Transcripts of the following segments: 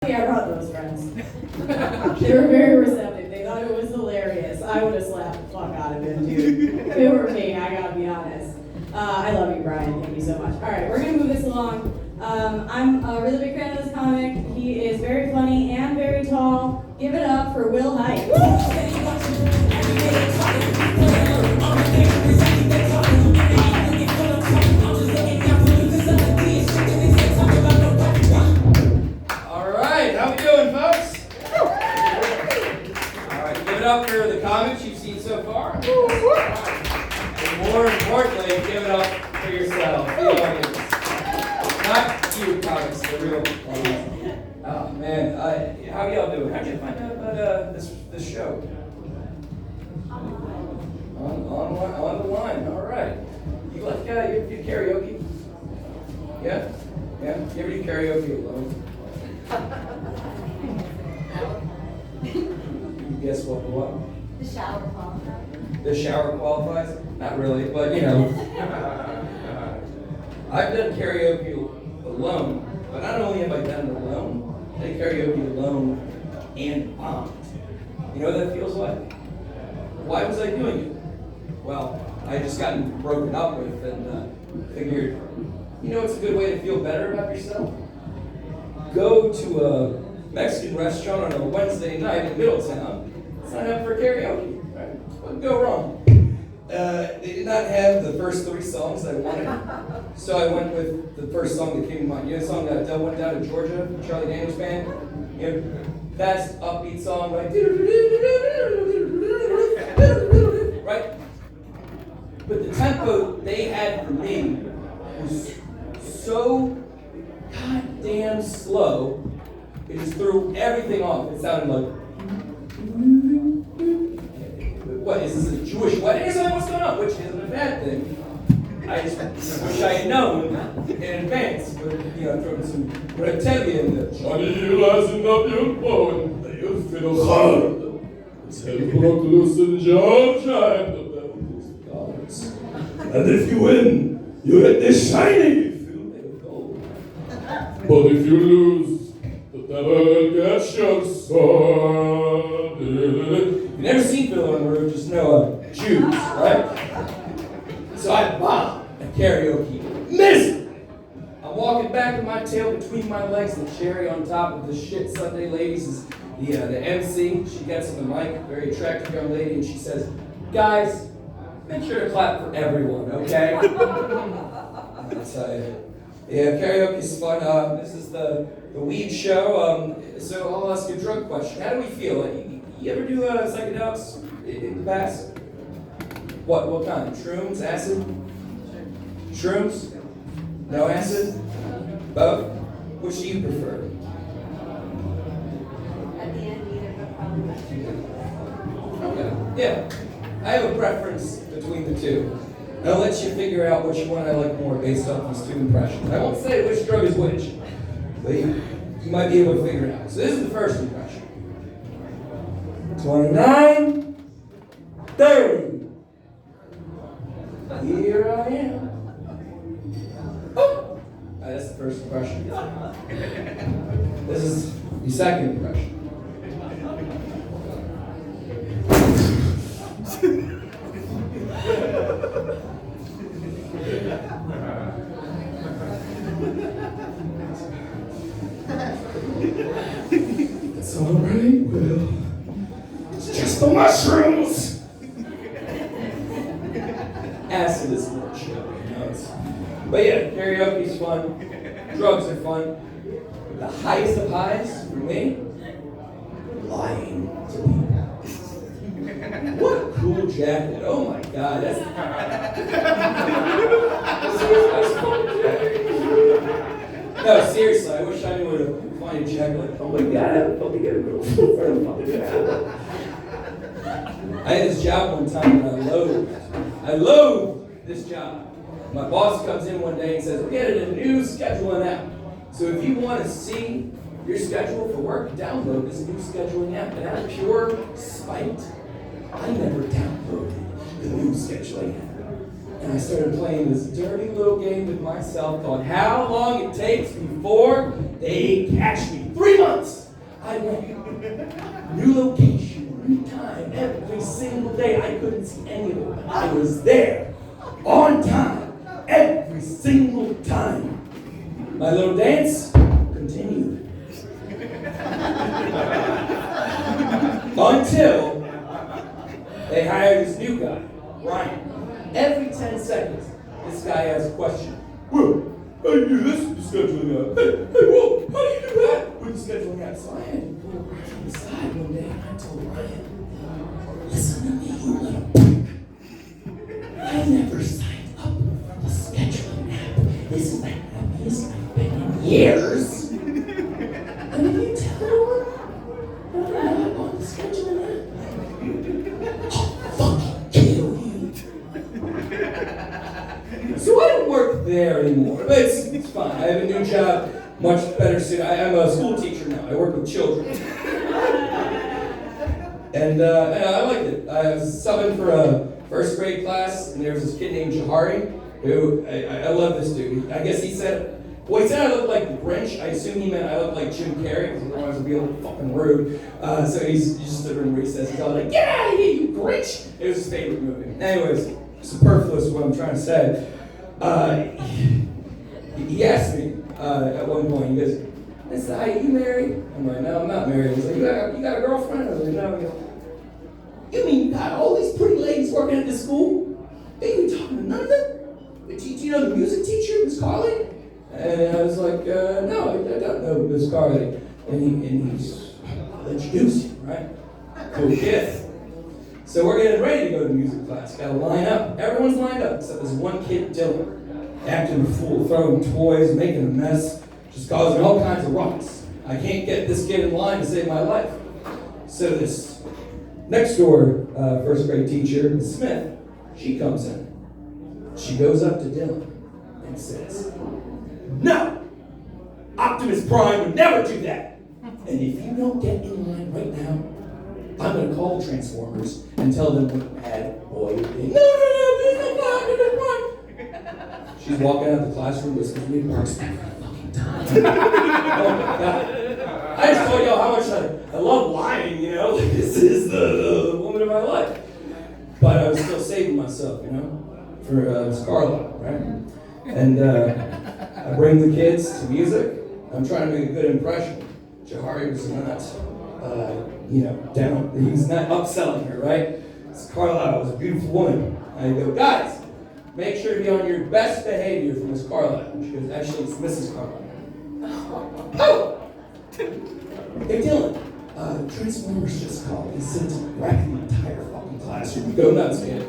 Yeah, I brought those friends. They were very receptive. They thought it was hilarious. I would have slapped the fuck out of him, dude. If it were me, I gotta be honest. I love you, Brian. Thank you so much. All right, we're gonna move this along. I'm a really big fan of this comic. He is very funny and very tall. Give it up for Will Height. Up for the comics you've seen so far. And more importantly, give it up for yourself, the audience. Not you comics, the real audience. Oh man, how y'all doing? How'd you find out about this show? On the line. All right. You like you do karaoke? Yeah. You ever do karaoke alone? Guess what? The shower qualifies. The shower qualifies? Not really, but you know. I've done karaoke alone, but not only have I done it alone, I did karaoke alone and bombed. You know what that feels like? Why was I doing it? Well, I had just gotten broken up with and figured, it's a good way to feel better about yourself? Go to a Mexican restaurant on a Wednesday night in Middletown. Sign up for karaoke. Right? What could go wrong? They did not have the first 3 songs I wanted, so I went with the first song that came to mind. You know the song that went down to Georgia, Charlie Daniels Band? Fast, upbeat song, right? Right? But the tempo they had for me was so goddamn slow. It just threw everything off. It sounded like, what, is this a Jewish wedding or something? What's going on? Which isn't a bad thing. I just wish I had known in advance. But, throwing some reptilian in there. Johnny, you rising up your bone. You feel hard. Tell broke loose in Georgia and the devils gods. And if you win, you get this shiny field of gold. But if you lose, the devil gets your sword. You've never seen Fiddler on the Roof, just know Jews, right? So I bombed at karaoke. Miserably. I'm walking back with my tail between my legs, the cherry on top of the shit Sunday ladies is the MC. She gets on the mic, very attractive young lady, and she says, "Guys, make sure to clap for everyone, okay?" That's karaoke's fun. This is the weed show. So I'll ask you a drug question. How do we feel? You ever do psychedelics in the past? What kind? Shrooms? Acid? Shrooms? No acid? Both? Which do you prefer? At the end, either, but probably Okay. Yeah. I have a preference between the two. I'll let you figure out which one I like more based off these 2 impressions. I won't say which drug is which, but you might be able to figure it out. So this is the first impression. 29, 30. Here I am. Oh! That's the first impression. This is the second impression. It's all right, Will. It's just the mushrooms. Acid is more chill, But yeah, karaoke's fun. Drugs are fun. The highest of highs for me, lying to people. What a cool jacket. Oh my god, that's No, seriously, I wish I knew where to find a jacket like, oh my god, I would probably get a girlfriend. I had this job one time and I loathed this job. My boss comes in one day and says, "We added a new scheduling app. So if you want to see your schedule for work, download this new scheduling app." And out of pure spite, I never downloaded the new scheduling app. And I started playing this dirty little game with myself on how long it takes before they catch me. 3 months. I went. New location, new time, every single day. I couldn't see any of it, but I was there. On time. Every single time. My little dance continued. Until they hired this new guy, Ryan. Every 10 seconds, this guy has a question. Well, how do you do this with the scheduling app? Hey, well, how do you do that with the scheduling app? So I had to pull Ryan to the side one day and I told Ryan, listen to me, you little prick. I never signed up for the scheduling app. This is the happiest I've been in years. And if you tell anyone that I'm not on the scheduling app, I'll fucking kill you. So I don't work there anymore, but it's fine. I have a new job, much better suited. I'm a school teacher now. I work with children. And I liked it. I was subbing for a first grade class, and there was this kid named Jahari, who, I love this dude. I guess he said I looked like the Grinch. I assume he meant I looked like Jim Carrey, because otherwise it'd be a little fucking rude. So he just stood in recess. He's all like, get out of here, you Grinch! It was his favorite movie. Anyways, superfluous is what I'm trying to say. He asked me at one point, he goes, Miss I, you married? I'm like, no, I'm not married. He's like, you got a girlfriend? I was like, no. He goes, you mean you got all these pretty ladies working at this school? Ain't you talking to none of them? Do you know the music teacher, Miss Carly? And I was like, no, I don't know Miss Carly. And he's, I'll introduce you, right? Cool kid. So we're getting ready to go to music class. Gotta line up. Everyone's lined up except this one kid, Dylan. Acting a fool, throwing toys, making a mess, just causing all kinds of ruckus. I can't get this kid in line to save my life. So this next door first grade teacher, Miss Smith, she comes in. She goes up to Dylan and says, no! Optimus Prime would never do that! And if you don't get in line right now, I'm going to call the Transformers and tell them what a bad boy you did. No, please don't call Optimus Prime! She's walking out of the classroom, whispering to me, barks every fucking time. Oh my God. I just told y'all how much I love lying, you know? Like, this is the woman of my life. But I was still saving myself, you know? For Miss Carlisle, right? And I bring the kids to music. I'm trying to make a good impression. Jahari was not, down. He's not upselling her, right? Miss Carlisle was a beautiful woman. I go, guys, make sure to be on your best behavior for Miss Carlisle. She goes, actually, it's Mrs. Carlisle. Oh! Hey, Dylan. Transformers just called. He said to wreck the entire fucking classroom. Go nuts, kid.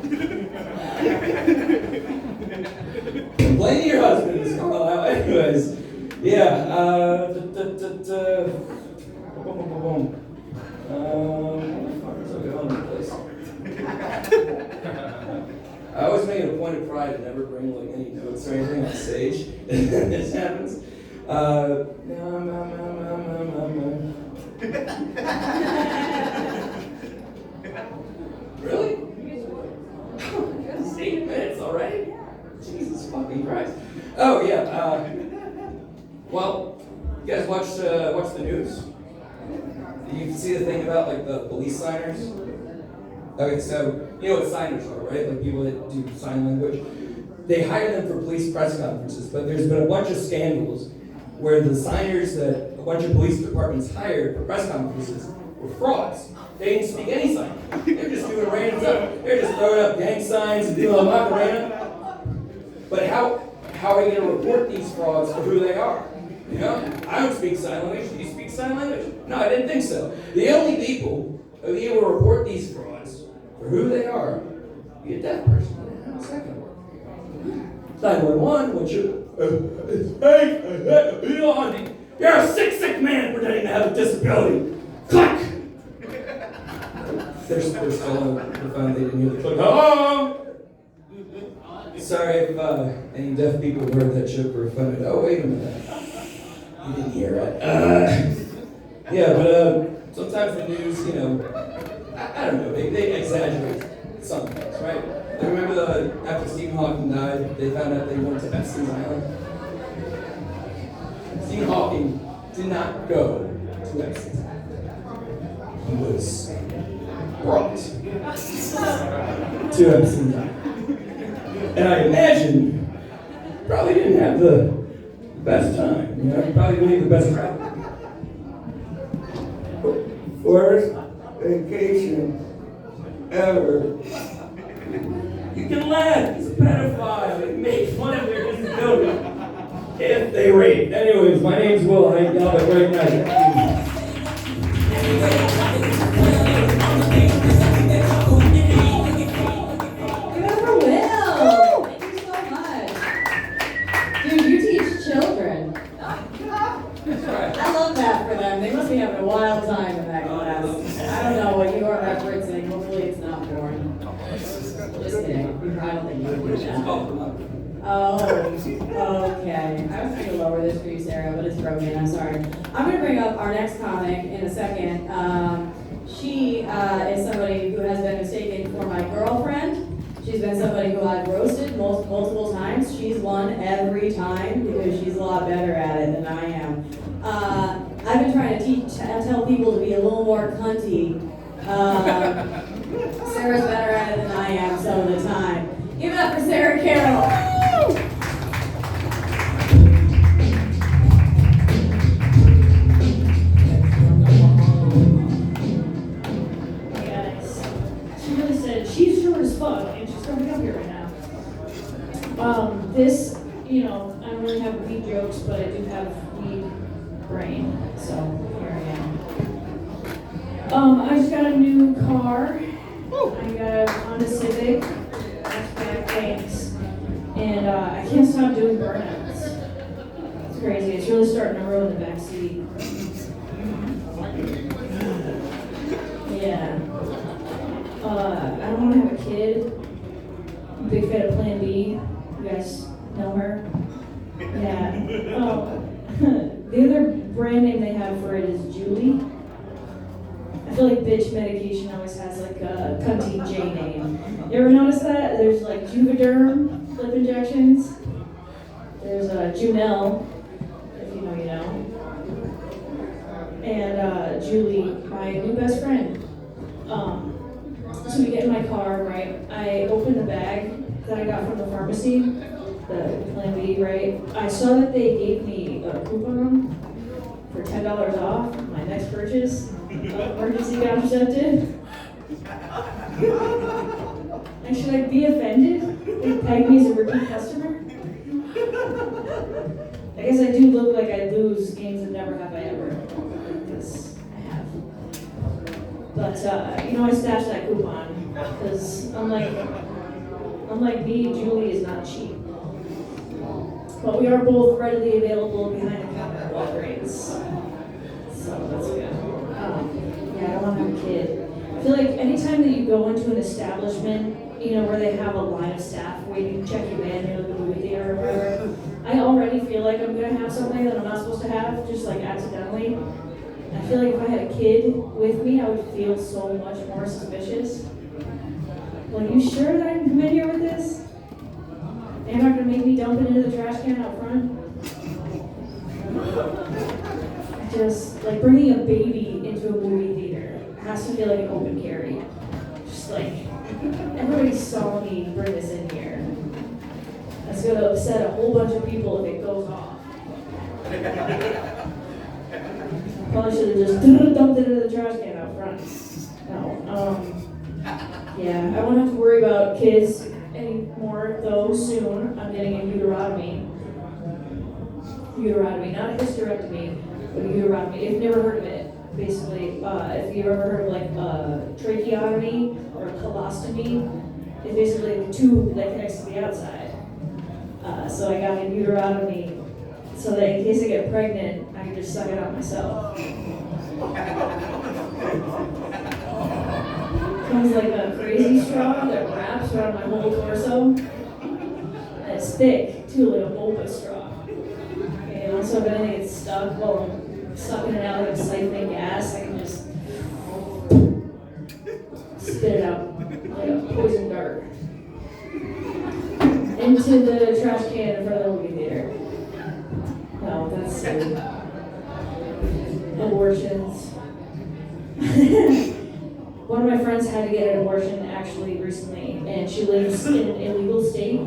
Complain to your husband, Miss Carlisle. Anyways, yeah. Where the fuck is I going with this? I always make it a point of pride to never bring like any notes or anything on stage. This happens. Really? 8 minutes already? Jesus fucking Christ. Oh yeah. Well, you guys watch the news? You see the thing about like the police signers? Okay, so you know what signers are, right? Like people that do sign language. They hire them for police press conferences, but there's been a bunch of scandals where the signers that a bunch of police departments hired for press conferences were frauds. They didn't speak any sign. They're just doing random stuff. They're just throwing up gang signs and doing a Macarena. But how are you going to report these frauds for who they are? You know, I don't speak sign language. Do you speak sign language? No, I didn't think so. The only people who will be able to report these frauds for who they are, be a deaf person. How does that going to work? 911, what you? Hey, you're a sick man pretending to have a disability. Click! They're still on the phone, they didn't hear the click. Hello! Sorry if any deaf people heard that joke were offended. Oh, wait a minute. You didn't hear it. Yeah, but sometimes the news, you know, I don't know, they exaggerate some things, right? I remember after Stephen Hawking died, they found out they went to Epstein's Island. Stephen Hawking did not go 2 episodes. He was brought 2 episodes. And I imagine probably didn't have the best time. You know, he probably didn't need the best rap. Worst vacation ever. You can laugh. He's a pedophile. They make fun of their disability. If they rape. Anyways, my name's Will. I y'all have a great night. Thank you. Give it up for Will. Thank you so much. Dude, you teach children. I love that for them. They must be having a wild time in that class. I don't know what you are referencing. Hopefully it's not porn. Just kidding. I don't think you would do that. Oh, okay. I was trying to lower this for you, Sarah, but it's broken. I'm sorry. I'm going to bring up our next comic in a second. She is somebody who has been mistaken for my girlfriend. She's been somebody who I've roasted multiple times. She's won every time because she's a lot better at it than I am. I've been trying to tell people to be a little more cunty. Sarah's better at it than I am some of the time. Give it up for Sarah Carroll. Hey guys, she really said she's short as fuck and she's coming up here right now. This, you know, I don't really have weed jokes, but I do have weed brain, so here I am. I just got a new car. I got a Honda Civic. Thanks. And I can't stop doing burnouts. It's crazy. It's really starting to ruin the back seat. Yeah. I don't want to have a kid. I'm a big fan of Plan B. You guys know her? Yeah. The other brand name they have for it is Julie. I feel like bitch medication always has like a cunty J name. You ever notice that? There's like Juvederm lip injections. There's Junelle, if you know, you know. And Julie, my new best friend. So we get in my car, right? I open the bag that I got from the pharmacy, the Plan B, right? I saw that they gave me a coupon for $10 off my next purchase of emergency contraceptive. And should I be offended if Peg me as a repeat customer? I guess I do look like I lose games of Never Have I Ever. Because I have. But, you know, I stashed that coupon. Because unlike me, Julie is not cheap. But we are both readily available behind the counter at Walgreens. So that's good. Yeah, I don't want to have a kid. I feel like anytime that you go into an establishment, you know, where they have a line of staff waiting to check you in, near the movie theater or whatever, I already feel like I'm going to have something that I'm not supposed to have, just like accidentally. I feel like if I had a kid with me, I would feel so much more suspicious. Well, you sure that I can come in here with this? They're not going to make me dump it into the trash can out front? Just, like, bringing a baby into a movie theater has to feel like an open carry. Just like, everybody saw me bring this in here. That's going to upset a whole bunch of people if it goes off. Probably should have just dumped it into the trash can out front. No, yeah, I won't have to worry about kids anymore, though, soon. I'm getting a uterotomy. Uterotomy, not a hysterectomy, but a uterotomy. If you've never heard of it, basically, if you've ever heard of like a tracheotomy or a colostomy, it's basically a tube that connects to the outside. So I got a uterotomy so that in case I get pregnant, I can just suck it out myself. Comes like a crazy straw that wraps around my whole torso. And it's thick, too, like a boba straw. Okay, and also if anything gets stuck while I'm sucking it out like I'm siphoning gas, I can just spit it out like a poison dart into the trash can in front of the movie theater. No, that's silly. Abortions. One of my friends had to get an abortion actually recently, and she lives in an illegal state.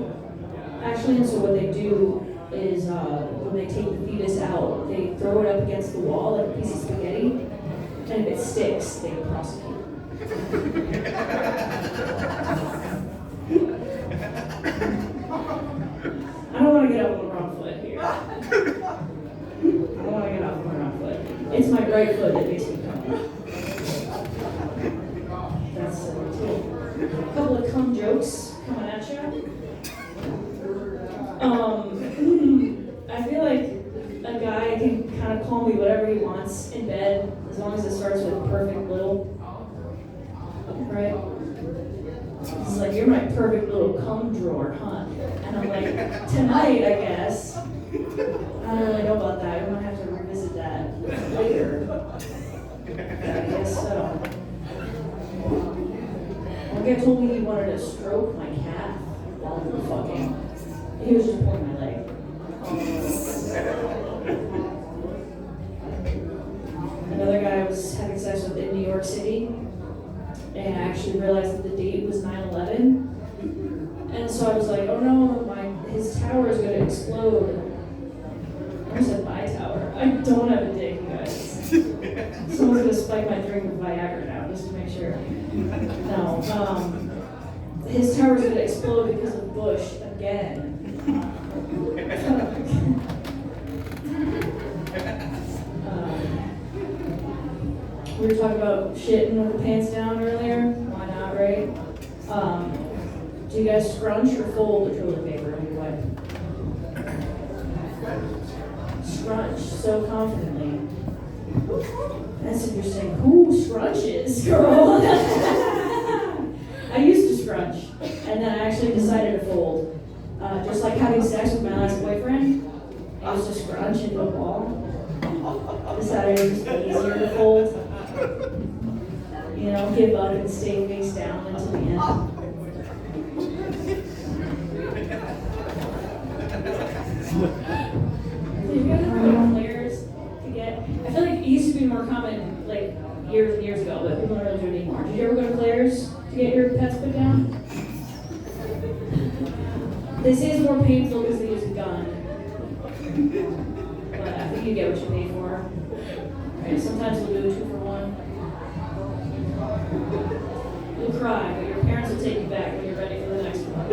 Actually, and so what they do is when they take the fetus out, they throw it up against the wall like a piece of spaghetti, and if it sticks, they prosecute. I don't want to get off on the wrong foot here. I don't want to get off on the wrong foot. It's my right foot that makes me come. That's a couple of cum jokes coming at you. I feel like a guy can kind of call me whatever he wants in bed as long as it starts with perfect little. Right? He's like, you're my perfect little cum drawer, huh? And I'm like, tonight, I guess. I don't really know about that. I might have to revisit that later. But I guess so. One guy told me he wanted to stroke my calf while we were fucking. He was just pulling my leg. Another guy I was having sex with in New York City, and I actually realized that the date was 9/11. And so I was like, oh no, his tower is going to explode. I said my tower. I don't have a dick, you guys. Someone's going to spike my drink with Viagra now, just to make sure. No, his tower is going to explode because of Bush again. We were talking about shitting with the pants down earlier. Why not, right? Do you guys scrunch or fold the toilet paper when you wipe? Scrunch so confidently. That's interesting. Who scrunches, girl? I used to scrunch, and then I actually decided to fold. Just like having sex with my last boyfriend, I used to scrunch into a ball. Decided it was easier to fold. You know, give up and stay face down until the end. You guys have layers to get. I feel like it used to be more common like years and years ago, but people don't really do it anymore. Did you ever go to Claire's to get your pets put down? They say it's more painful because they use a gun. But I think you get what you pay for. Right? Sometimes we'll do a 2-for-1. You'll cry, but your parents will take you back when you're ready for the next one.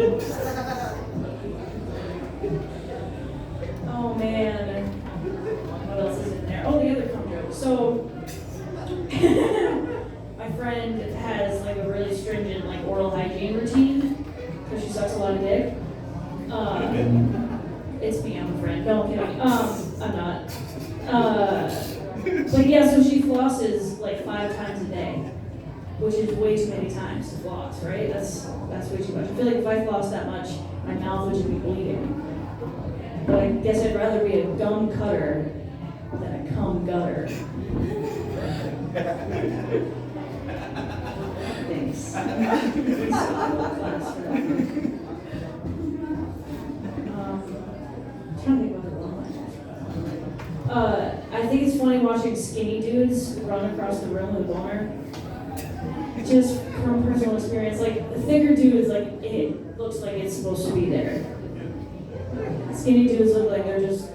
Oh man. What else is in there? Oh, the other cum joke. So, my friend has like a really stringent like oral hygiene routine because she sucks a lot of dick. It's me, I'm a friend. No, I'm kidding. I'm not. But yeah, so she flosses like 5 times a day, which is way too many times to floss, right? That's way too much. I feel like if I floss that much, my mouth would just be bleeding. But I guess I'd rather be a gum cutter than a cum gutter. Thanks. I'm trying to think what the wrong one. I think it's funny watching skinny dudes run across the room with a boner. Just from personal experience, like the thicker dudes, like it looks like it's supposed to be there. Skinny dudes look like they're just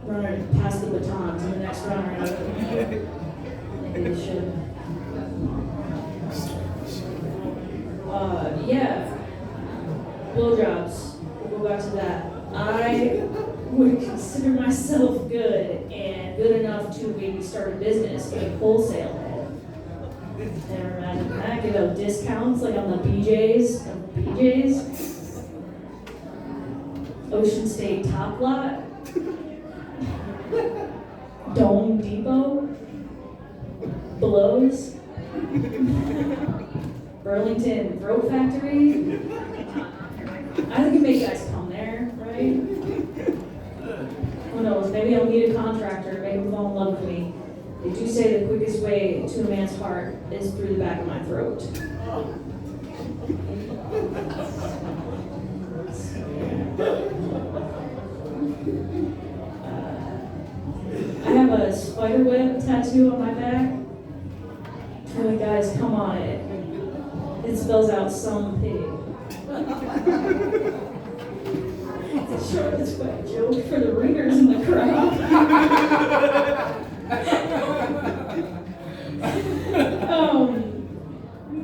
running past the baton to the next runner. Maybe they should. Yeah. Blowjobs. We'll go back to that. I would consider myself good and good enough to maybe start a business in a wholesale head. Never imagine that. Give out discounts like on the BJ's. Ocean State Top Lot. Dome Depot. Blows. Burlington Throat Factory. I think it makes guys come there, right? Who knows? Maybe I'll meet a contractor, make him fall in love with me. They do say the quickest way to a man's heart is through the back of my throat. I have a spider web tattoo on my back. spells out some pig. It's a short and sweat joke for the readers in the crowd.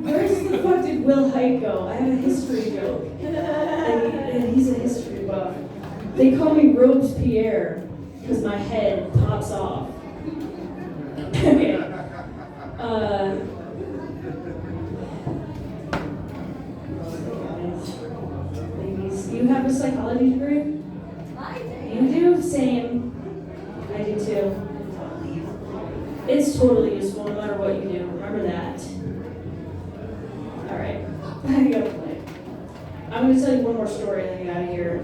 Where's the fuck did Will Height go? I have a history joke. And he's a history buff. They call me Robespierre because my head pops off. Okay. Ladies, you have a psychology degree? I do. You do? Same. I do too. It's totally useful no matter what you do. Remember that. Alright. I gotta play. I'm gonna tell you one more story and then get out of here.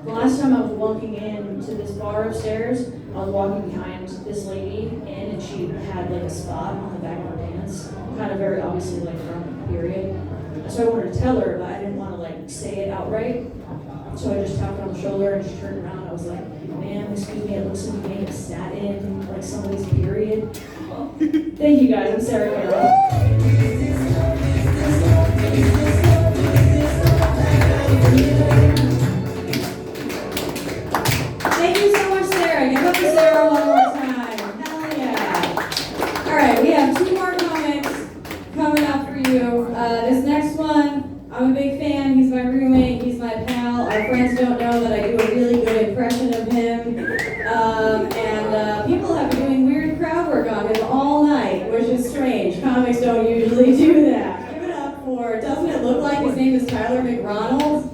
The last time I was walking into this bar upstairs, I was walking behind this lady and she had like a spot on the back of her pants. Kind of very obviously like from a period. So I wanted to tell her, but I didn't want to like say it outright. So I just tapped her on the shoulder and she turned around. I was like, ma'am, excuse me, it looks like you may have sat in like somebody's period. Thank you guys, I'm Sarah Carroll. Thank you so much, Sarah. Give up to Sarah one more time. Hell yeah. All right, we have 2 more comics coming up for you. This next one, I'm a big fan. He's my roommate. He's my pal. Our friends don't know that I do a really good impression of him. And people have been doing weird crowd work on him all night, which is strange. Comics don't usually do that. Give it up for, doesn't it look like his name is Tyler McRonald?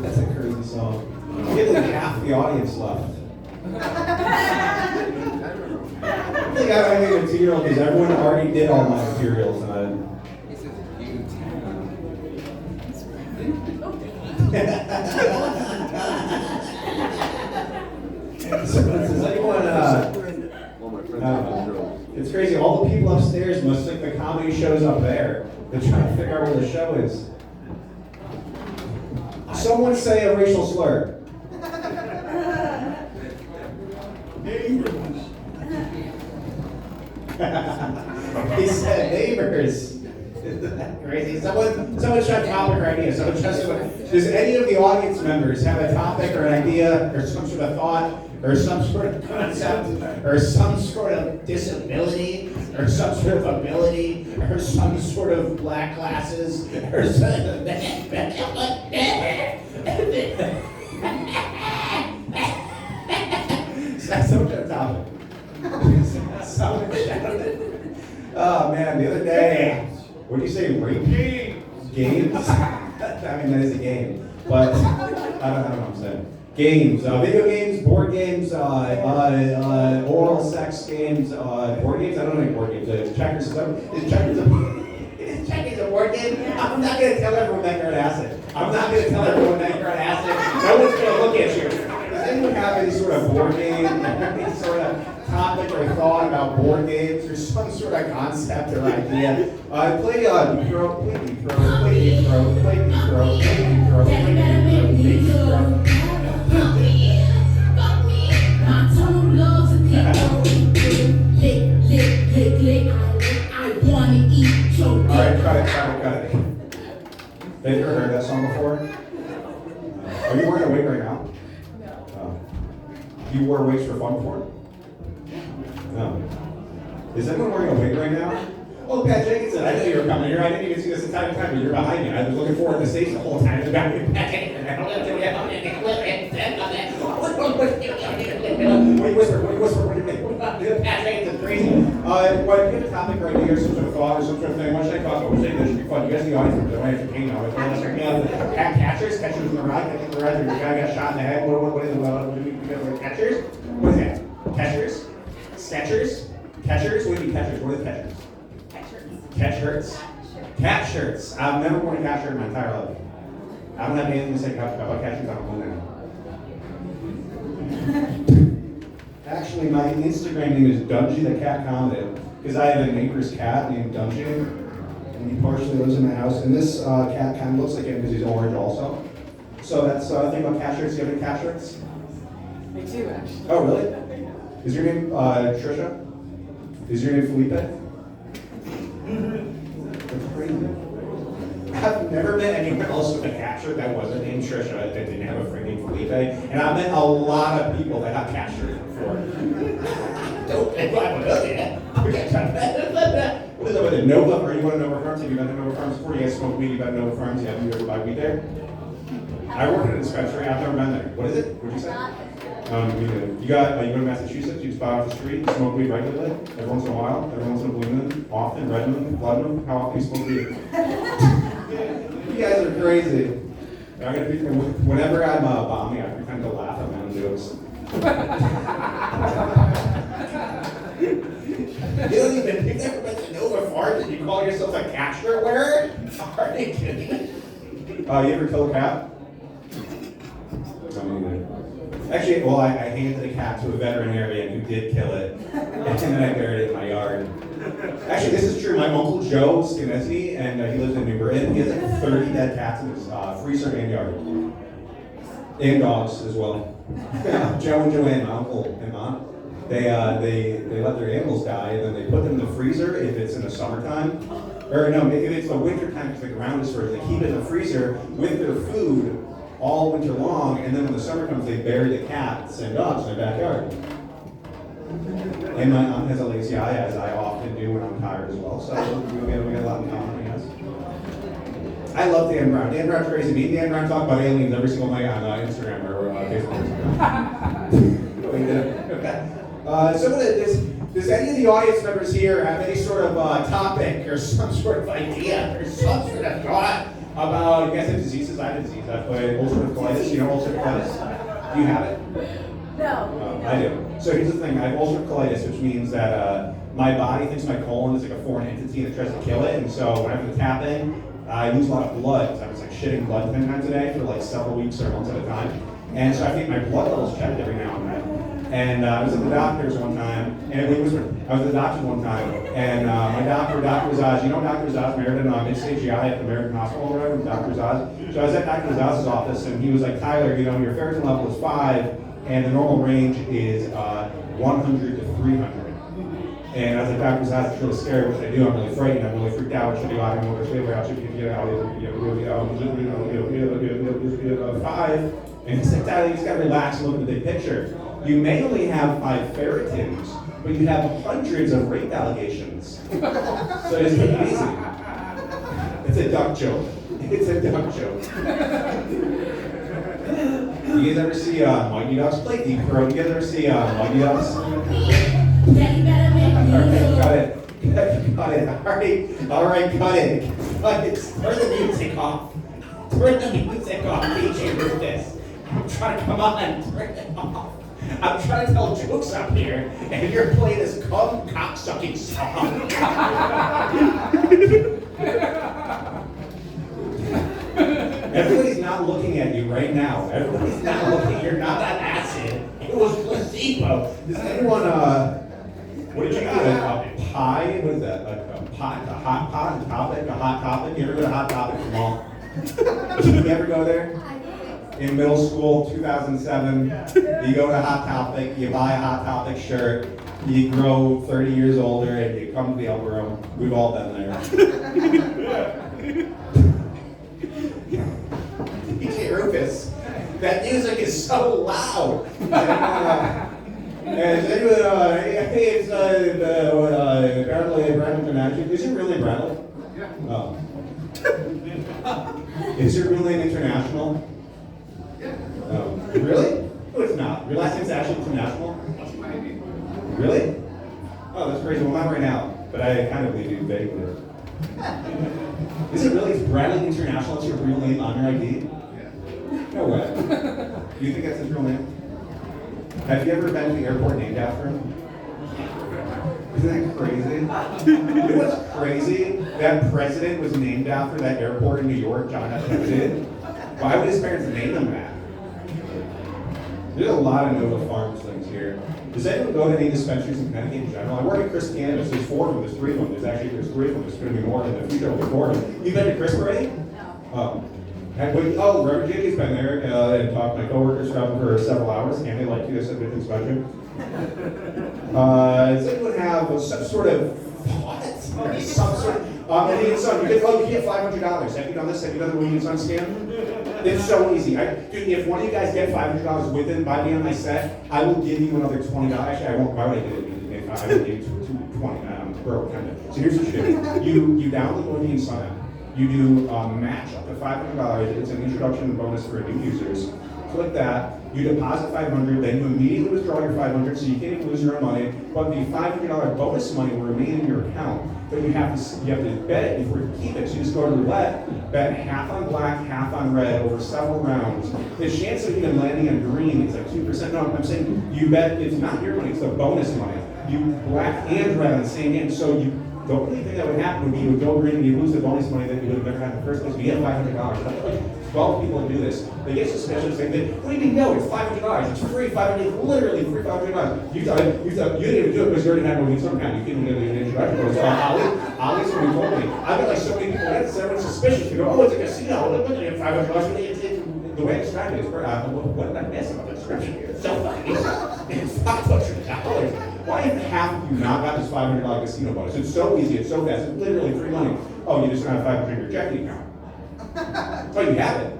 That's a crazy song. Get like half the audience left. I think I have any material because everyone already did all my materials and So does anyone it's crazy, all the people upstairs must think the comedy show's up there. They're trying to figure out where the show is. Someone say a racial slur. He said neighbors. Isn't that crazy? Someone should have a topic or idea. Does any of the audience members have a topic or an idea or some sort of thought or some sort of concept or some sort of disability or some sort of ability or some sort of black glasses or something? That's some kind of topic. Someone shouted. Oh man, the other day, what did you say, rape games? I mean, that is a game, but I don't know what I'm saying. Games, video games, board games, oral sex games, board games. I don't know any board games. Checkers. Is checkers a board game? I'm not going to tell everyone that you're an asset. I'm not going to tell everyone that you're an asset. No one's going to look at you. Does anyone have any sort of board game, any sort of topic or thought about board games or some sort of concept or idea? Play Deep-Throat. Alright, cut it. Have you ever heard that song before? Are you wearing a wig right now? No. Oh. You wore wigs for fun before? No. Is anyone wearing a wig right now? Oh, Pat Jenkinson, I knew you were coming here. I didn't even see this entire time, but you're behind me. I was looking forward to the stage the whole time. Pat Jenkinson. What do you whisper? Pat Jenkinson's crazy. Well, if you have a topic right here, some sort of thought or some sort of thing, what should I talk about? What should I do? Should be fun. You guys in the audience, I want to entertain now. Catchers in the ride, catchers in the ride. The guy got shot in the head. What is it? Catchers? What is that? Catchers? Sketchers? Catchers? What do you mean catchers? What is catchers? Catch shirts. Cat shirts. I've never worn a cat shirt in my entire life. I don't have anything to say about cat shirts. I don't own them. Actually, my Instagram name is Dungy the Cat Comedy because I have a neighbor's cat named Dungy, and he partially lives in my house. And this cat kind of looks like him because he's orange also. So that's the thing about cat shirts. Do you have any cat shirts? Me too, actually. Oh, really? Is your name Trisha? Is your name Felipe? That's crazy. I've never met anyone else with a cat shirt that wasn't named Trisha that didn't have a friend named Felipe. And I've met a lot of people that have cat shirts before. Don't think I would have yet. What is that with the Nova? Are you one of Nova Farms? Have you been to Nova Farms before? You guys smoke weed? You've been to Nova Farms? You haven't ever buy weed there? I work in a dispensary. I've never been there. What is it? What'd you say? Me neither. You go to Massachusetts, you just buy off the street, you smoke weed regularly, every once in a while, every once in a blue moon, often, red moon, blood moon, how often you smoke weed? You guys are crazy. Whenever I'm bombing, I pretend to laugh at my own jokes. You've never been to Nova Farms and you call yourself a cat shirt wearer? Are you kidding me? You ever kill a cat? Actually, well, I handed the cat to a veterinarian who did kill it, and then I buried it in my yard. Actually, this is true. My Uncle Joe Skinetti, and he lives in New Britain. He has like 30 dead cats in his freezer and yard. And dogs as well. Joe and Joanne, my uncle and aunt, they let their animals die, and then they put them in the freezer if it's in the summertime. Or no, if it's the winter time because the ground is frozen. They keep it in the freezer with their food all winter long, and then when the summer comes, they bury the cats and dogs in their backyard. And my aunt has a lazy eye, as I often do when I'm tired as well, so we got a lot in common, I guess. I love Dan Brown. Dan Brown's crazy. Me and Dan Brown talk about aliens every single night on Instagram or Facebook. Okay. So does any of the audience members here have any sort of topic or some sort of idea or some sort of thought about, you guys have diseases? I have a disease. I have ulcerative colitis. You know ulcerative colitis? Do you have it? No. I do. So here's the thing. I have ulcerative colitis, which means that my body thinks my colon is like a foreign entity and it tries to kill it. And so when I have to tap in, I lose a lot of blood. So I was like shitting blood 10 times a day for like several weeks or months at a time. And so I think my blood levels checked every now and then. And I was at the doctor's one time, and I was at the doctor's one time, and my doctor, Dr. Zaz, you know Dr. Zaz, married in mid-stage GI at the American Hospital, or whatever, Dr. Zaz. So I was at Dr. Zaz's office, and he was like, Tyler, you know, your ferritin level is 5, and the normal range is 100 to 300. And I was like, Dr. Zaz, it's really scary. What should I do? I'm really frightened. I'm really freaked out. What should I do? I don't know what to do. 5. And he's like, Tyler, you just gotta relax and look at the big picture. You may only have 5 ferritins, but you have hundreds of rape allegations. So just take it easy. It's a duck joke. It's a duck joke. You guys ever see Mighty Ducks? Play Deep Throat. You guys ever see Mighty Ducks? Cut it. All right, cut it. Turn the music off. Turn the music off, DJ Rufus. I'm trying to, come on, turn it off. I'm trying to tell jokes up here, and you're playing this cum cock-sucking song. Everybody's not looking at you right now. Everybody's not looking. You're not on acid. It was placebo. Does anyone, what did you get? A pie? What is that? A hot pot? A topic? A hot topic? You ever go to Hot Topic from mall? Did you ever go there? In middle school, 2007, you go to Hot Topic, you buy a Hot Topic shirt, you grow 30 years older, and you come to the upper room. We've all been there. DJ Rufus, that music is so loud. And anyone, hey, it's apparently Brandon International. Is it really Brandon? Yeah. Oh. Is your real name International? Oh, really? No, it's not. Your last name's actually International? Really? Oh, that's crazy. Well, not right now, but I kind of believe you vaguely. Is it really? Is Bradley International? That's your real name on your ID? No way. You think that's his real name? Have you ever been to the airport named after him? Isn't that crazy? You know what's crazy? That president was named after that airport in New York, John F. Kennedy. Why would his parents name him that? There's a lot of Nova Farms things here. Does anyone go to any dispensaries in Connecticut in general? I work at Chris Canvas. There's 4 of them. There's 3 of them. There's 3 of them. There's going to be more in the future. There's 4 of them. You been to Chris already? No. Reverend J.D.'s been there and talked to my coworkers for several hours, and they like you. They said good things about you. Does anyone have some sort of what? Some sort of Indian Sun. You get $500. Have you done this? Have you done the Indian Sun scam? It's so easy. Dude, if one of you guys get $500 by being on my set, I will give you another $20. Actually, I won't. Why would I do it? I will give you $20. I'm broke, kind of. So here's the shit. You download the Indian Sun app. You do match up to $500. It's an introduction bonus for new users. Click that. You deposit $500, then you immediately withdraw your $500, so you can't even lose your own money. But the $500 bonus money will remain in your account. But you have to bet it before you keep it. So you just go to roulette, bet half on black, half on red over several rounds. The chance of even landing on green is like 2%. No, I'm saying you bet it's not your money; it's the bonus money. You black and red on the same game. So you. The only thing that would happen would be you would go green and you lose the bonus money that you would have never had in the first place. You get $500. 12 people do this. They get suspicious. They think, what do you mean no? It's $500. It's free $500. It's literally free $500. You didn't even do it because you already had one in some kind. You couldn't get an introduction. So Ollie's what he told me. I've got like so many people that everyone's suspicious. You go, oh, it's a casino. Look at it, $500. The way I described it is, what did I miss about the description here? It's so funny. It's $500. Why have half of you not got this $500 casino bonus? It's so easy, it's so fast, it's literally free money. Oh, you just don't have $500 in your checking account. Oh, you have it.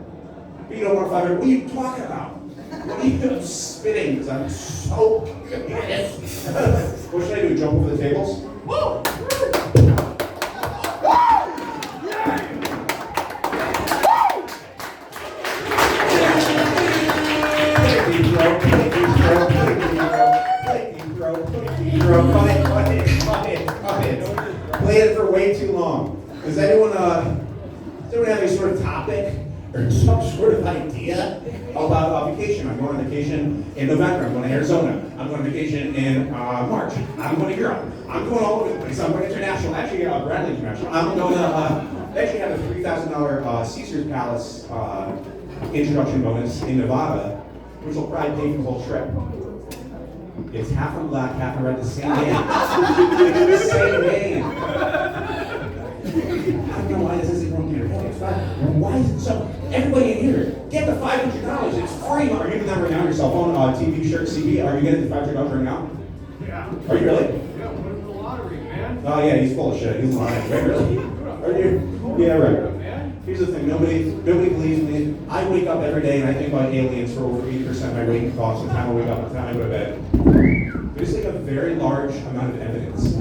But you don't want $500. What are you talking about? What are you doing? Spitting, because I'm so curious. What should I do? Jump over the tables? Woo! Played it for way too long. Does anyone have any sort of topic or some sort of idea about vacation? I'm going on vacation in November. I'm going to Arizona. I'm going on vacation in March. I'm going to Europe. I'm going all over the place. I'm going international. Actually, Bradley International. I'm going to actually have a $3,000 Caesar's Palace introduction bonus in Nevada, which will probably pay for the whole trip. It's half on black, half on red, the same game. It's the same game. I don't know why this isn't going through your head. It's fine. Why is it so? Everybody in here, get the $500. It's free. Are you getting that right now on your cell phone, TV, shirt, CD? Are you getting the $500 right now? Yeah. Are you really? Yeah, win the lottery, man. Oh yeah, he's full of shit. He's lying. Right, really? Are you? Yeah, right. Here's the thing, nobody believes me. I wake up every day and I think about aliens for over 80% of my waking thoughts from the time I wake up to the time I go to bed. There's like a very large amount of evidence.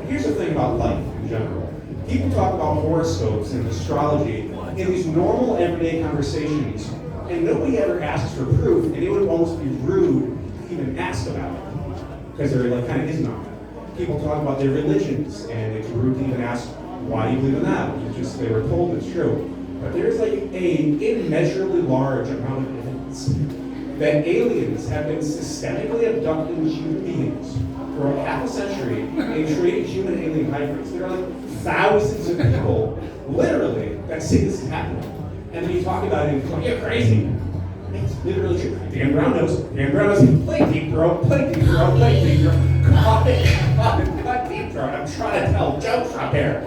Here's the thing about life in general. People talk about horoscopes and astrology in these normal everyday conversations, and nobody ever asks for proof, and it would almost be rude to even ask about it, because there kind of is none. People talk about their religions, and it's rude to even ask, why do you believe in that? They were told it's true. But there's like an immeasurably large amount of evidence that aliens have been systemically abducting human beings for half a century and creating human-alien hybrids. There are like thousands of people, literally, that say this is happening. And then you talk about it and you're like, you're crazy. It's literally true. Dan Brown knows. Play deep throat, play deep throat, play deep throat. Cut deep throat. I'm trying to tell jokes out there.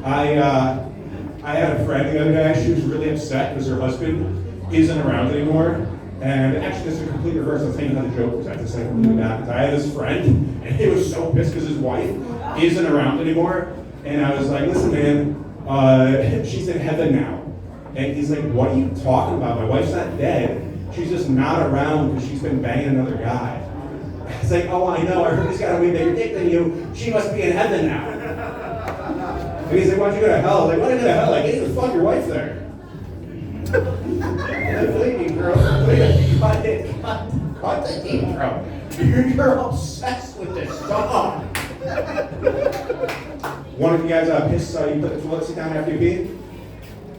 I had a friend the other day. She was really upset because her husband isn't around anymore. And actually, this is a complete reverse. I was thinking how the joke was. I just like completely backwards. I had this friend, and he was so pissed because his wife isn't around anymore. And I was like, listen, man, she's in heaven now. And he's like, what are you talking about? My wife's not dead. She's just not around because she's been banging another guy. It's like, oh, I know. I heard he's got a way bigger dick than you. She must be in heaven now. And he's like, why'd you go to hell? I was like, why'd you go to hell? Like, hey, fuck your wife there. Play deep, girl. Cut the deep, bro. You're obsessed with this dog. One of you guys you put the toilet seat down after you pee?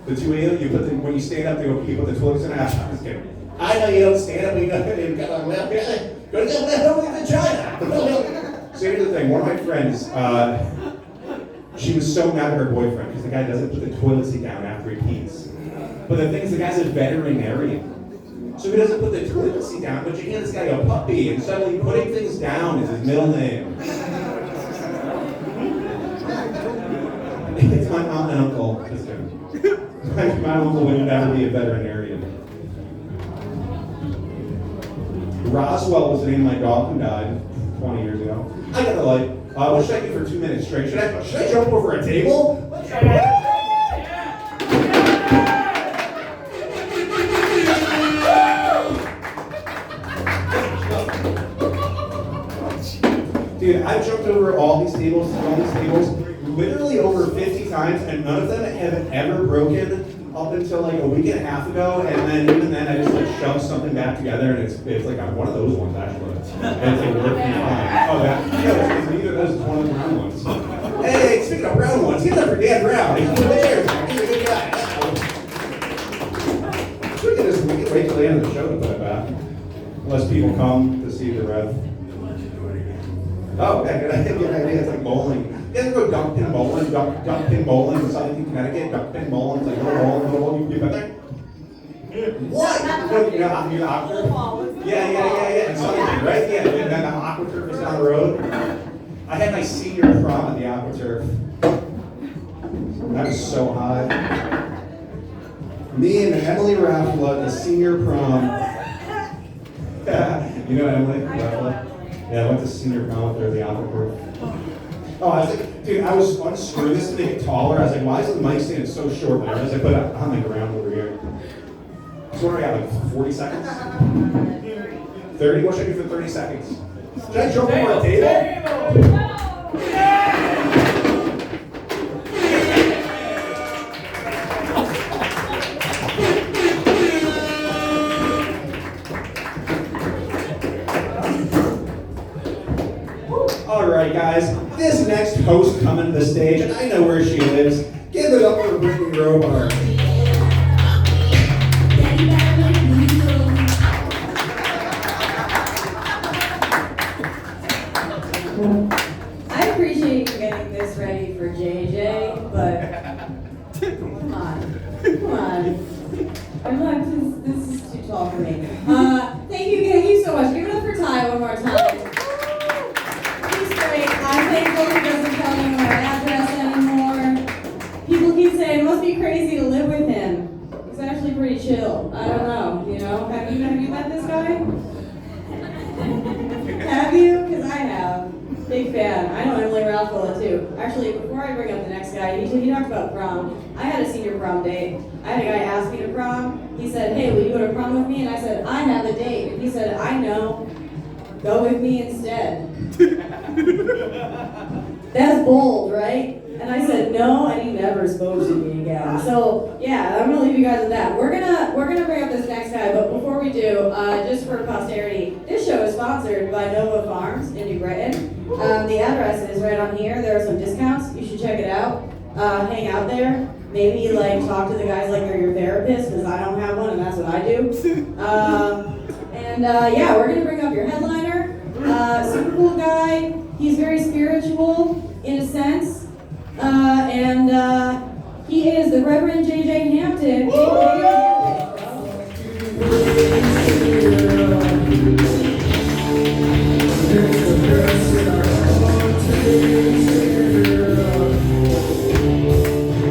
The two of you when you stand up, you put the toilet seat down. I'm just kidding. I know you don't stand up, you got to go to the vagina. So here's the thing, one of my friends, she was so mad at her boyfriend because the guy doesn't put the toilet seat down after he pees. But the thing is, the guy's a veterinarian. So he doesn't put the toilet seat down, but you hand this guy a puppy, and suddenly putting things down is his middle name. It's my aunt and uncle. Just kidding. My uncle would never be a veterinarian. Roswell was the name of my dog who died 20 years ago. I got the light. What should I do for 2 minutes straight? Should I jump over a table? Dude, I've jumped over all these tables, literally over 50 times, and none of them have ever broken up until like a week and a half ago, and then even then I just like shoved something back together, and it's like one of those ones actually. And it's like working fine. Oh, that? No, it's neither of those, it's one of the brown ones. Hey, speaking of brown ones, get up for Dan Brown. He's over there. He's a good guy. We can wait till the end of the show to put it back. Unless people come to see the rev. Oh, yeah, good idea. It's like bowling. You guys go duck pin bowling, duck pin bowling in Southern Connecticut, duck pin bowling. It's like little bowling. You bet there? What? You know, yeah. In Southern, right? Yeah, and then the AquaTurf is down the road. I had my senior prom at the AquaTurf. That was so high. Me and Emily Raffla at the senior prom. You know Emily Raffla? Yeah, I went to senior prom with her at the AquaTurf. Oh, I was like, dude, I was unscrewing this to make it taller. I was like, why is the mic stand so short there? I was like, put it on the ground over here. So what do I got, like 40 seconds? 30? What should I do for 30 seconds? Should I jump over a table? Alright guys, this next host coming to the stage, and I know where she lives. Give it up for Brittany Robart. I appreciate you getting this ready for JJ, but come on. I'm not, this is too tall for me. Thank you so much. Give it up for Ty one more time. I'm thankful he doesn't tell me my address anymore. People keep saying it must be crazy to live with him. He's actually pretty chill. I don't know, you know. Have you met this guy? Have you? Because I have. Big fan. I know Emily Ralph too. Actually, before I bring up the next guy, he talked about prom. I had a senior prom date. I had a guy ask me to prom. He said, hey, will you go to prom with me? And I said, I have a date. And he said, I know. Go with me instead. That's bold, right? And I said no, and he never spoke to me again. So yeah, I'm gonna leave you guys with that. We're gonna bring up this next guy, but before we do, just for posterity, this show is sponsored by Nova Farms in New Britain. The address is right on here. There are some discounts. You should check it out. Hang out there. Maybe like talk to the guys like they're your therapist, because I don't have one, and that's what I do. Yeah, we're gonna bring up your headliner. Super cool guy. He's very spiritual in a sense. He is the Reverend J.J. Hampton.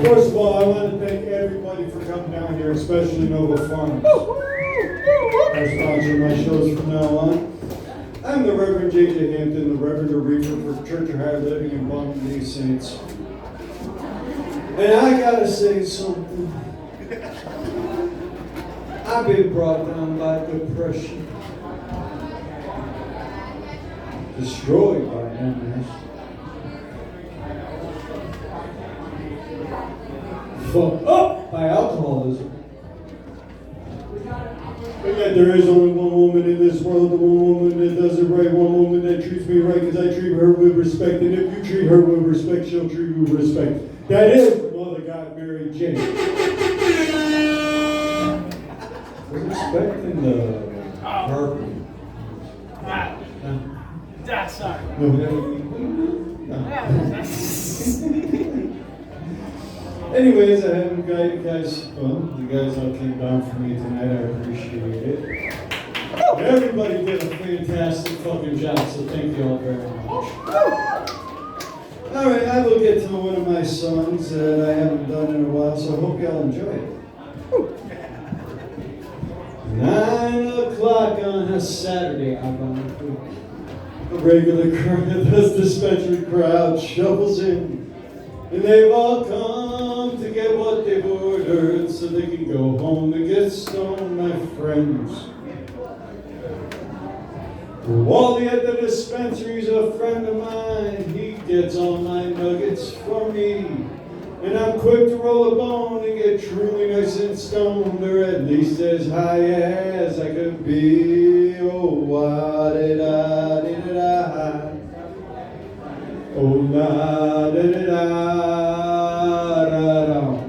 First of all, I want to thank everybody for coming down here, especially Nova Farms. Our sponsor of my shows from now on. I'm the Reverend J.J. Hampton, the Reverend Reefer for Church of Higher Living in Boston, These Saints. And I gotta say something. I've been brought down by depression, destroyed by MS, fucked up by alcoholism. But yet there is only one woman in this world, the one woman that does it right, one respect, and if you treat her with respect, she'll treat you with respect. That is the mother got Mary Jane. Respect in the her. Sorry. No. Anyways, I have you guys, well, you guys all came down for me tonight. I appreciate it. Everybody did a fantastic fucking job, so thank you all very much. All right, I will get to one of my songs that I haven't done in a while, so I hope y'all enjoy it. 9 o'clock on a Saturday, ironically. The regular crowd, this dispensary crowd shovels in, and they've all come to get what they've ordered so they can go home and get stoned, my friends. Wally at the dispensary's a friend of mine. He gets all my nuggets from me. And I'm quick to roll a bone and get truly nice and stoned, or at least as high as I could be. Oh, wa-da-da-da-da-da. Oh, la-da-da-da-da-da.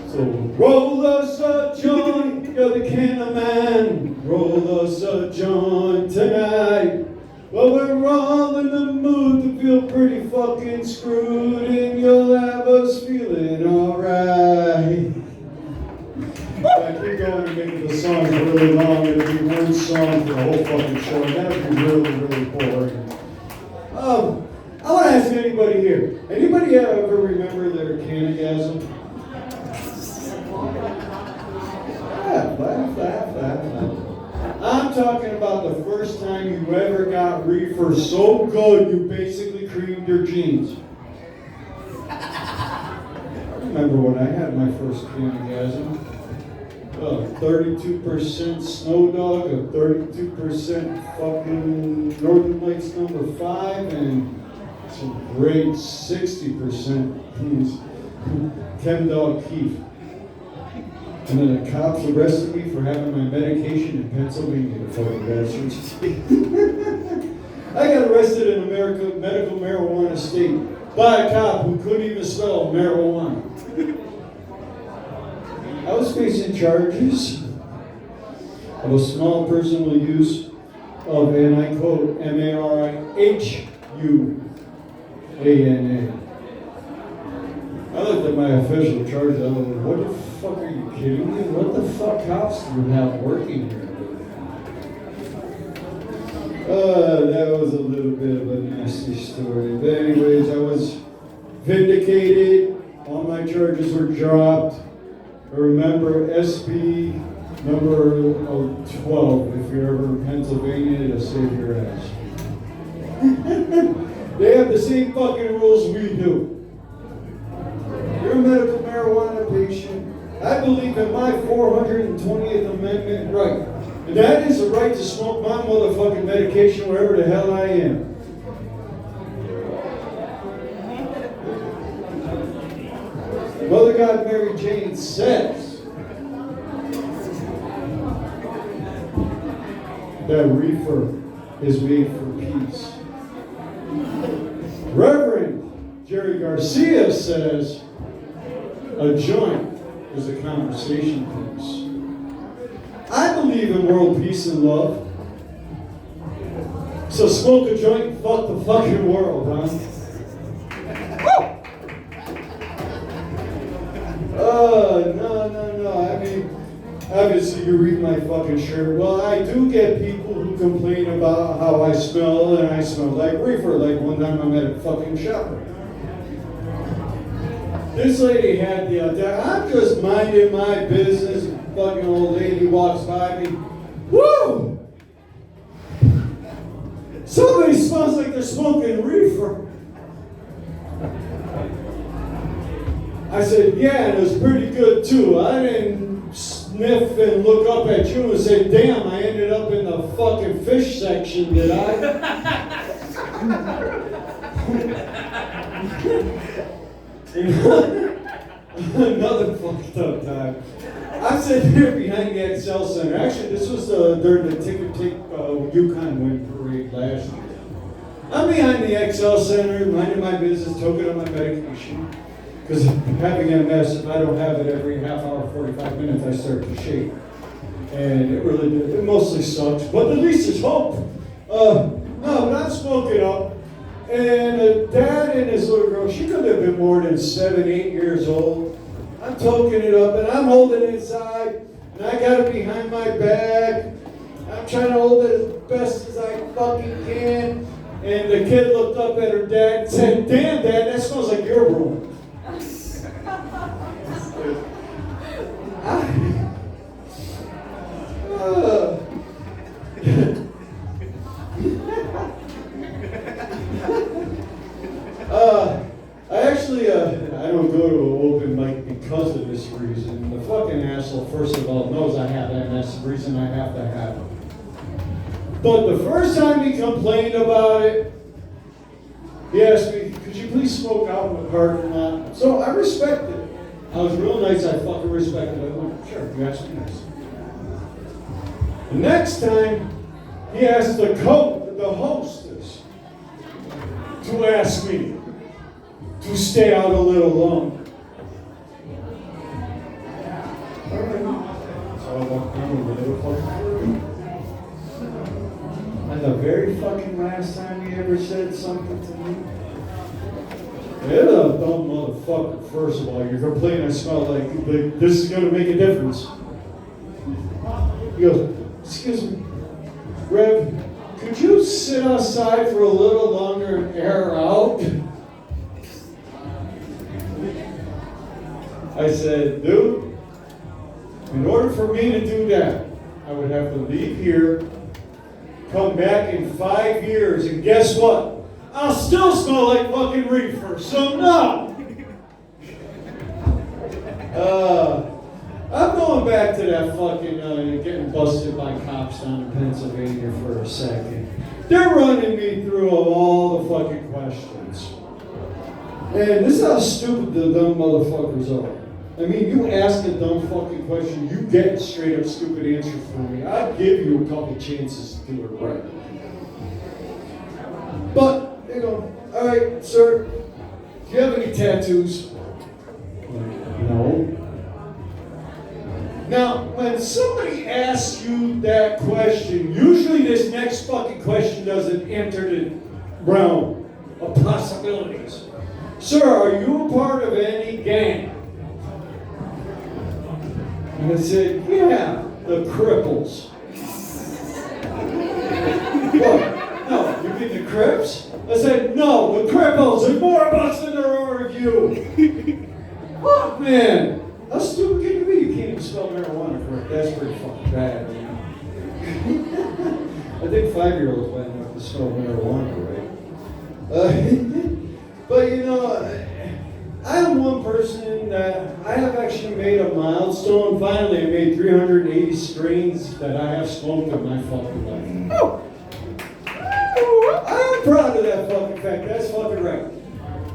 So roll us a joint, you're the kind of man. Roll us a joint tonight. Well, we're all in the mood to feel pretty fucking screwed, and you'll have us feeling alright. If I keep going and making the songs really long, it'll be one song for the whole fucking show, and that would be really, really boring. I want to ask anybody here, anybody ever remember their canagasm? Laugh. I'm talking about the first time you ever got reefer so good you basically creamed your jeans. I remember when I had my first canagasm. 32% Snow Dog, a 32% fucking Northern Lights number 5, and some great 60% Chem Dog Keef. And then the cops arrested me for having my medication in Pennsylvania, the fucking bastards. I got arrested in a medical marijuana state by a cop who couldn't even spell marijuana. I was facing charges of a small personal use of, and I quote, marihuana. I looked at my official charges. I was like, what the fuck are you kidding me? What the fuck cops do you have working here? That was a little bit of a nasty story. But anyways, I was vindicated. All my charges were dropped. I remember SB number 12. If you're ever in Pennsylvania, it'll save your ass. They have the same fucking rules we do. You're a medical marijuana patient. I believe in my 420th Amendment right. And that is the right to smoke my motherfucking medication wherever the hell I am. Mother God Mary Jane says that reefer is made for peace. Reverend Jerry Garcia says a joint is a conversation piece. I believe in world peace and love. So smoke a joint and fuck the fucking world, huh? No. I mean, obviously you read my fucking shirt. Well, I do get people who complain about how I smell, and I smell like reefer. Like one time I'm at a fucking shop. This lady had the audacity. I'm just minding my business. Fucking old lady walks by me. Woo! Somebody smells like they're smoking reefer. I said, yeah, and it was pretty good too. I didn't sniff and look up at you and say, damn, I ended up in the fucking fish section, did I? Another fucked up time. I'm sitting here behind the XL Center. Actually, this was during the Ticker Tape Yukon Win Parade last year. I'm behind the XL Center, minding my business, token on my medication. Because having MS, if I don't have it every half hour, 45 minutes, I start to shake. And it really, it mostly sucks, but at least there's hope. No, but I'm smoking up. And a dad and his little girl, she could have been more than 7, 8 years old. I'm toking it up and I'm holding it inside. And I got it behind my back. I'm trying to hold it as best as I fucking can. And the kid looked up at her dad and said, "Damn, Dad, that smells like your room." I don't go to an open mic because of this reason. The fucking asshole, first of all, knows I have that, and that's the reason I have to have it. But the first time he complained about it, he asked me, "Could you please smoke out in the parking lot?" So I respected it. I was real nice, I fucking respected it. I went, "Sure, you asked me nice." The next time, he asked the hostess to ask me to stay out a little longer. So I walked down a little fucking. And the very fucking last time he ever said something to me, you're a dumb motherfucker, first of all. You're complaining I smell like this is going to make a difference. He goes, "Excuse me, Rev, could you sit outside for a little longer and air out?" I said, "Dude, in order for me to do that, I would have to leave here, come back in 5 years, and guess what? I'll still smell like fucking Reefer, so no!" I'm going back to that fucking getting busted by cops down in Pennsylvania for a second. They're running me through all the fucking questions. And this is how stupid the dumb motherfuckers are. I mean, you ask a dumb fucking question, you get a straight up stupid answer from me. I'll give you a couple chances to do it right. But, they go, "All right, sir, do you have any tattoos?" No. Now, when somebody asks you that question, usually this next fucking question doesn't enter the realm of possibilities. "Sir, are you a part of any gang?" And I said, "Yeah, the Cripples." "What? No, you mean the Crips?" I said, "No, the Cripples. There's more of us than there are of you." Oh, man. How stupid can you be? You can't even spell marijuana correct. That's pretty fucking bad. I think 5-year-olds might have to spell marijuana right. But you know, I am one person that I have actually made a milestone. Finally, I made 380 strains that I have smoked in my fucking life. I am proud of that fucking fact. That's fucking right.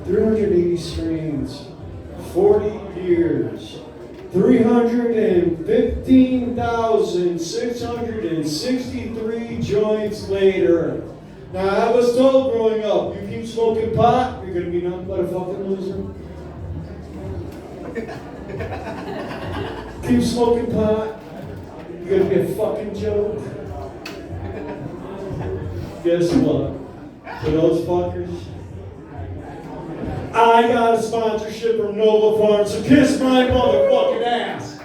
380 strains, 40 years, 315,663 joints later. Now, I was told growing up, you keep smoking pot, you're going to be nothing but a fucking loser. Keep smoking pot, you're going to be a fucking joke. Guess what? For those fuckers, I got a sponsorship from Nova Farms, so kiss my motherfucking ass.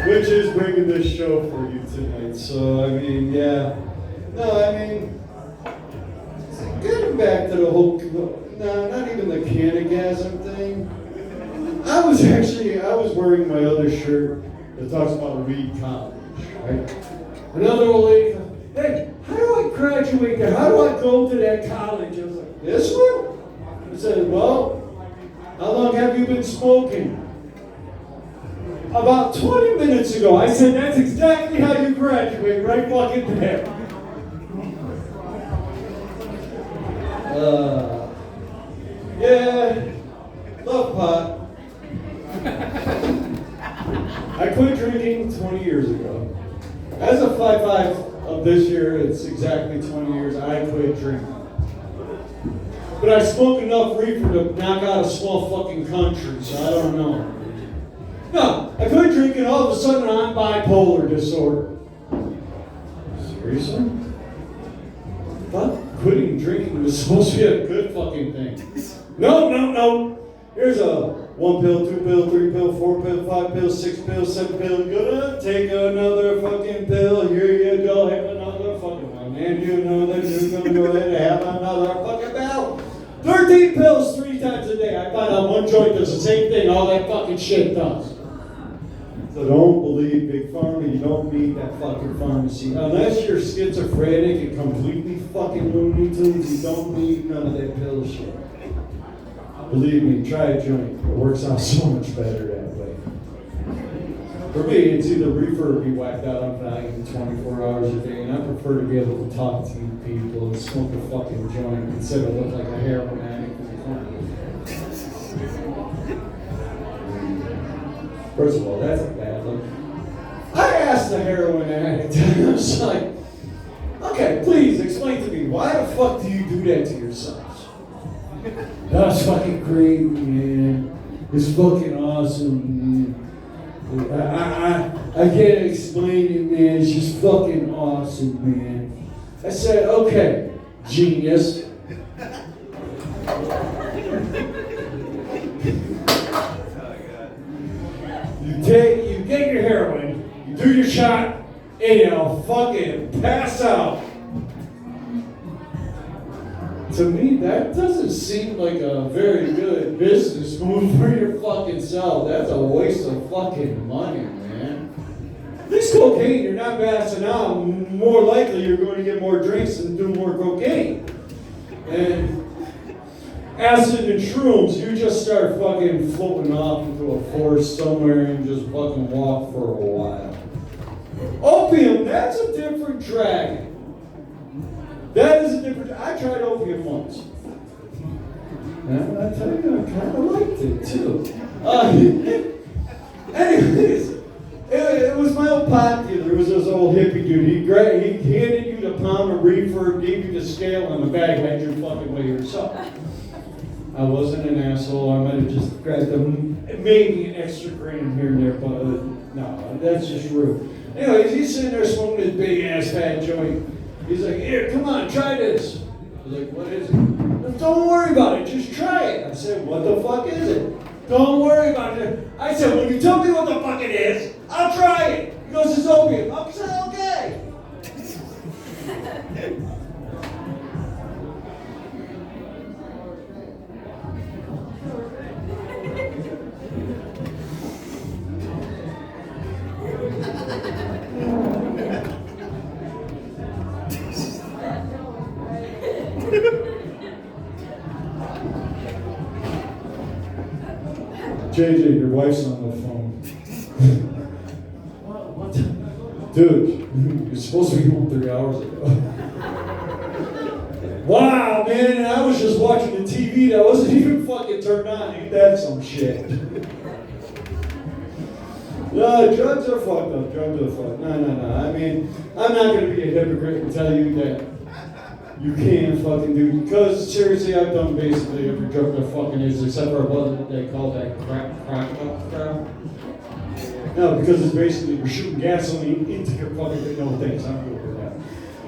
Which is bringing this show for you tonight. So, I mean, yeah. No, I mean, getting back to the whole, no, not even the canagasm thing. I was wearing my other shirt that talks about weed college, right? Another old lady, "Hey, how do I graduate there? How do I go to that college?" I was like, "This one?" I said, "Well, how long have you been smoking?" "About 20 minutes ago." I said, "That's exactly how you graduate, right fucking there." Yeah, love pot. I quit drinking 20 years ago. As a 5'5", of this year, it's exactly 20 years I quit drinking. But I smoke enough reefer to knock out a small fucking country, so I don't know. No, I quit drinking, all of a sudden I'm bipolar disorder. Seriously? I thought quitting drinking was supposed to be a good fucking thing. No. Here's a 1 pill, 2 pill, 3 pill, 4 pill, 5 pill, 6 pill, 7 pill. Gonna take another fucking pill. Here you go, have another fucking one. And you know that you're gonna go ahead and have another fucking pill. 13 pills 3 times a day. I find out one joint does the same thing all that fucking shit does. So don't believe Big Pharma. You don't need that fucking pharmacy. Unless you're schizophrenic and completely fucking Looney Tunes, you don't need none of that pill shit. Believe me, try a joint. It works out so much better that way. For me, it's either reefer or be whacked out on Valium 24 hours a day, and I prefer to be able to talk to you people and smoke a fucking joint instead of look like a heroin addict in the corner. First of all, that's a bad look. I asked the heroin addict, I was like, okay, please explain to me, why the fuck do you do that to yourselves? That's fucking great, man. It's fucking awesome, man. I can't explain it, man. It's just fucking awesome, man. I said, okay, genius. You get your heroin, you do your shot, and you'll fucking pass out. To me, that doesn't seem like a very good business move for your fucking self. That's a waste of fucking money, man. At least cocaine, you're not passing out. More likely, you're going to get more drinks and do more cocaine. And acid and shrooms, you just start fucking floating off into a forest somewhere and just fucking walk for a while. Opium, that's a different dragon. That is a different. I tried opium once. And I tell you, I kind of liked it too. Anyways, it was my old pot dealer. It was this old hippie dude. He handed you the pound of reefer, gave you the scale, and the bag had your fucking way yourself. I wasn't an asshole. I might have just grabbed them, maybe an extra gram here and there, but no, that's just rude. Anyways, he's sitting there smoking this big ass fat joint. He's like, here, come on, try this. I was like, what is it? Don't worry about it, just try it. I said, what the fuck is it? Don't worry about it. I said, when you tell me what the fuck it is, I'll try it. He goes, it's opium. I said, okay. JJ, your wife's on the phone. What? Dude, you're supposed to be home 3 hours ago. Wow, man, I was just watching the TV that wasn't even fucking turned on. Ain't that some shit? No, drugs are fucked up. Drugs are fucked. No. I mean, I'm not going to be a hypocrite and tell you that you can't fucking do, because seriously, I've done basically every drug there fucking is, except for what they call that crack. No, because it's basically you're shooting gasoline into your fucking, no thanks, I'm good with that.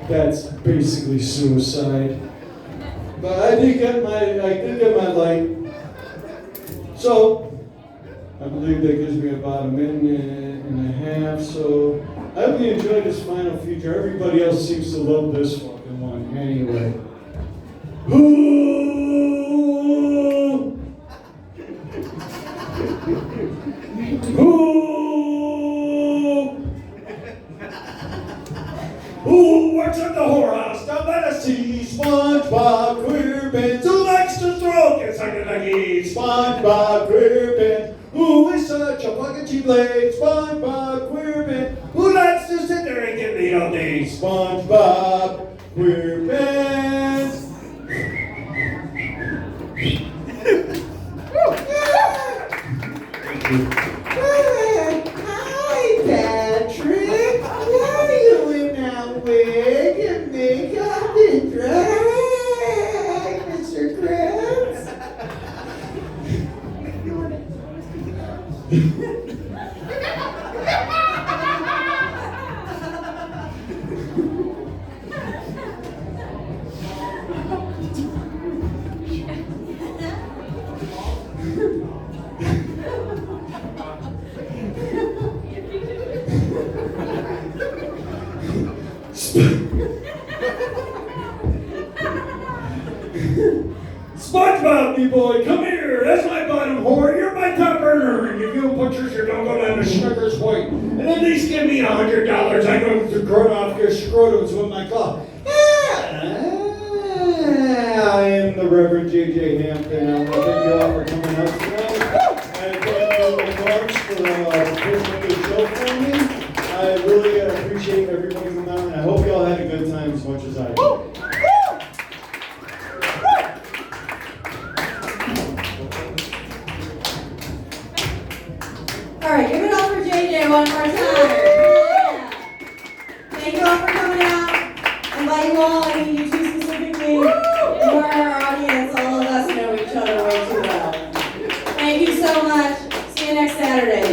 That's basically suicide. But I did get my light. So, I believe that gives me about a minute and a half, so I hope you enjoy this final feature. Everybody else seems to love this fucking one anyway. Ooh! Who works at the whorehouse down by the sea? SpongeBob SquarePants. Who likes to throw Kentucky Nuggies? SpongeBob SquarePants. Who is such a fucking cheap blade? SpongeBob SquarePants. Who likes to sit there and get me all day? SpongeBob SquarePants. Hi, Patrick. What are you in that with? SpongeBob, B-boy, come here. That's my bottom whore. You're my top earner. And if you don't put your shirt on, go down to Snickers Point. And at least give me $100. I'm going to grow off your scrotums with my claw. I am the Reverend J.J. Hampton. I want to thank you all for coming out tonight. And thank you Marks for pushing the show for me. I really appreciate everybody coming out, and I hope you all had a good time as much as I did. All right, give it up for JJ one more time. Yeah. Thank you all for coming out. And by you all, I mean you two specifically. You are our audience. All of us know each other way too well. Thank you so much. See you next Saturday.